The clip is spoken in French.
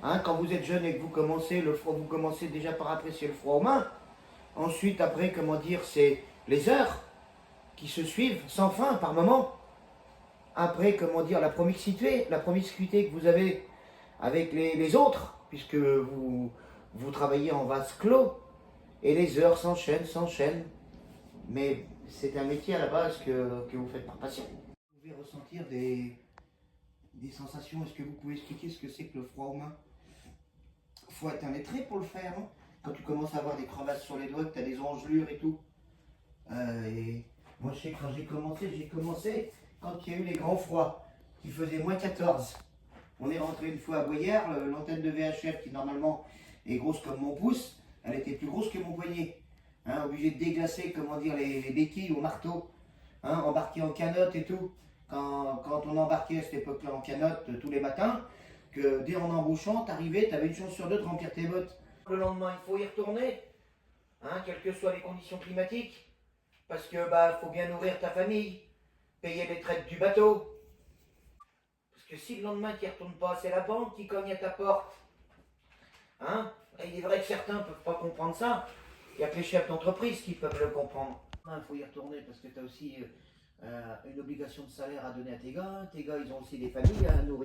Hein, quand vous êtes jeune et que vous commencez le froid, vous commencez déjà par apprécier le froid aux mains. Ensuite, après, comment dire, c'est les heures qui se suivent sans fin par moment. Après, comment dire, la promiscuité que vous avez avec les autres, puisque vous travaillez en vase clos, et les heures s'enchaînent, s'enchaînent. Mais c'est un métier à la base que vous faites par passion. Vous pouvez ressentir des sensations. Est-ce que vous pouvez expliquer ce que c'est que le froid aux mains? Il faut être un lettré pour le faire. Hein. Quand tu commences à avoir des crevasses sur les doigts, que tu as des engelures et tout. Et moi, je sais que quand j'ai commencé quand il y a eu les grands froids, qui faisaient -14. On est rentré une fois à Boyères, l'antenne de VHF qui normalement est grosse comme mon pouce, elle était plus grosse que mon poignet. Hein, obligé de déglacer, comment dire, les béquilles au marteau, hein, embarqué en canotte et tout. Quand on embarquait à cette époque-là en canotte tous les matins, que dès en embauchant, t'arrivais, t'avais une chance sur deux de remplir tes bottes. Le lendemain, il faut y retourner, hein, quelles que soient les conditions climatiques, parce que faut bien nourrir ta famille, payer les traites du bateau. Parce que si le lendemain tu n'y retournes pas, c'est la banque qui cogne à ta porte. Hein? Et il est vrai que certains ne peuvent pas comprendre ça. Il n'y a que les chefs d'entreprise qui peuvent le comprendre. Il faut y retourner parce que tu as aussi une obligation de salaire à donner à tes gars. Tes gars, ils ont aussi des familles à nourrir.